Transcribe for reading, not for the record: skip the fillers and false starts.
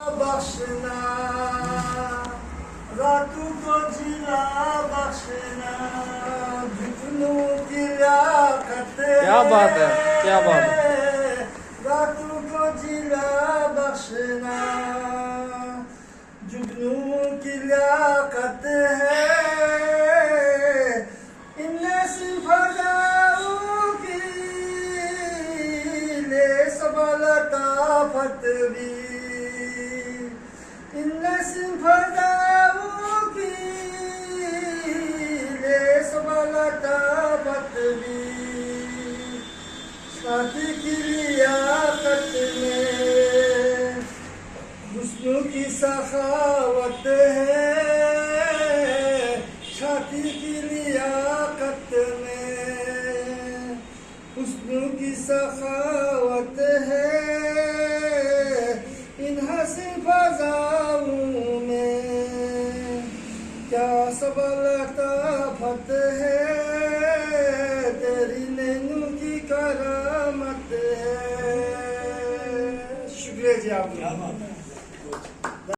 बख्शना रातों को जिला बख्शना जुगनू की लियाकत क्या बात है, क्या बात है। रातों को जिला बख्शना जुगनू की लियाकत है इन्हें सिफाजाओं की ले सबलता फतवी इन्हें सिफाजाओं की ले सबलता फतवी शादी की लियाकत में हुस्न की सखावत है शादी की लियाकत में हुस्न की सखावत है इन हसीन फज़ाओं में क्या सबलता फत है तेरी नैनों की करामत है। शुक्रिया जी आपका।